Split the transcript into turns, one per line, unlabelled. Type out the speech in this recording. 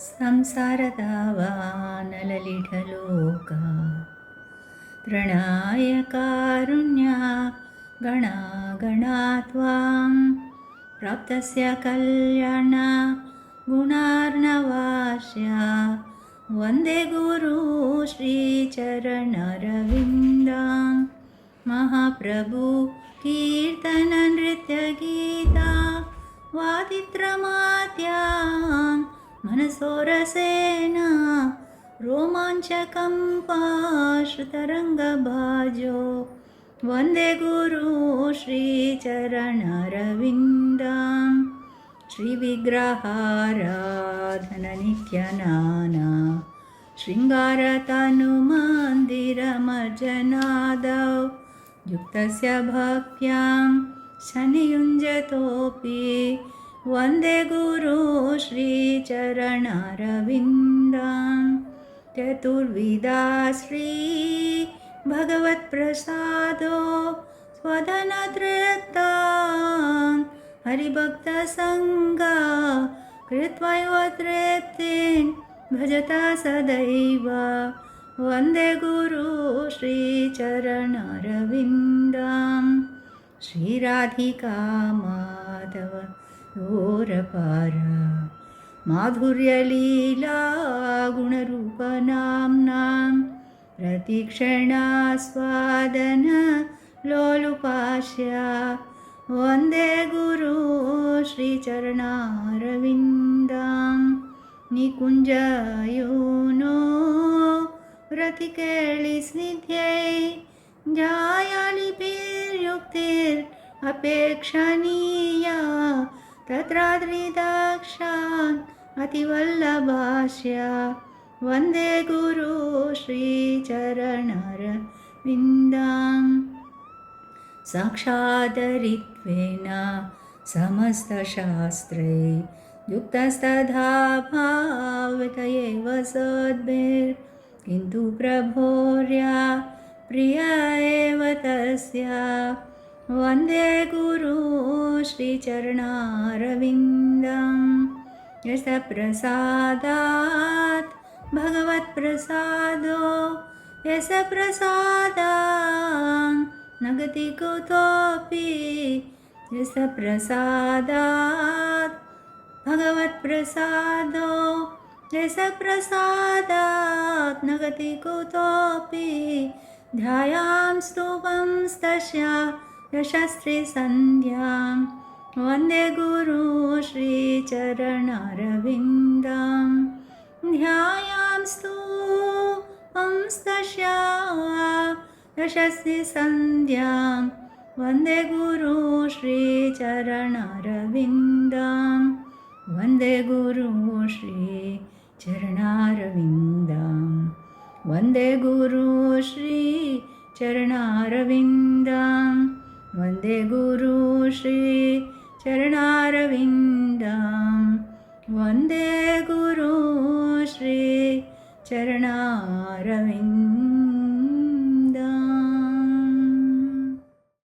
ಸಂಸಾರದಾವಾನಲಲಿಢಲೋಕ ತೃಣಾಯ ಕಾರುಣ್ಯ ಗಣಾಗಣಾತ್ವಾಂ ಪ್ರಾಪ್ತಸ್ಯ ಕಲ್ಯಾಣ ಗುಣಾರ್ಣವಾಸ್ಯ ವಂದೇ ಗುರು ಶ್ರೀಚರಣರವಿಂದಾಂ ಮಹಾಪ್ರಭು ಕೀರ್ತನ ನೃತ್ಯ ಗೀತಾ ವಾದಿತ್ರಮಾತ್ಯಾಂ मनसोरसेन रोमाञ्चकम्पाश्रुतरङ्गभाजो वन्दे गुरु श्रीचरणरविन्दां श्रीविग्रहाराधननित्यनाना शृङ्गारतनुमन्दिरमर्जनादौ युक्तस्य भक्त्यां शनियुञ्जतोऽपि वन्दे गुरु श्रीचरणरविन्दां चतुर्विधा श्री भगवत्प्रसादो स्वदनतृप्तां हरिभक्तसङ्गा कृत्वा यो तृप्तिं भजता सदैव वन्दे गुरु श्रीचरणरविन्दां श्रीराधिका माधव योरपार माधुर्यलीला गुणरूपनाम्नां प्रतिक्षणास्वादन लोलुपास्या वन्दे गुरु श्रीचरणारविन्दां निकुञ्जयूनो व्रतिकेळिस्निध्यै जायालिपिर्युक्तिरपेक्षणीया तत्राद्रिदाक्षान् अतिवल्लभास्या वन्दे गुरु श्रीचरणरविन्दां साक्षादरित्वेन समस्तशास्त्रै युक्तस्तथा भावत एव सद्भिर्किन्तु प्रभोर्या प्रिय एव तस्य वन्दे गुरु श्रीचरणारविन्दं यस्य प्रसादात् भगवत्प्रसादो यस्य प्रसादान् न गति कुतोऽपि यस्य प्रसादात् भगवत्प्रसादो यस्य प्रसादात् न गति कुतोऽपि ध्यायां स्तुवं तस्य यशस्त्रीसन्ध्यां वन्दे गुरु श्रीचरणरविन्दां ध्यायां स्तुवं तस्य यशस्त्रीसन्ध्यां वन्दे गुरु श्रीचरणरविन्दां वन्दे गुरु श्रीचरणरविन्दां वन्दे गुरु श्रीचरणरविन्दां वन्दे गुरु श्रीचरणरविन्दां वन्दे गुरु श्रीचरणरविन्दां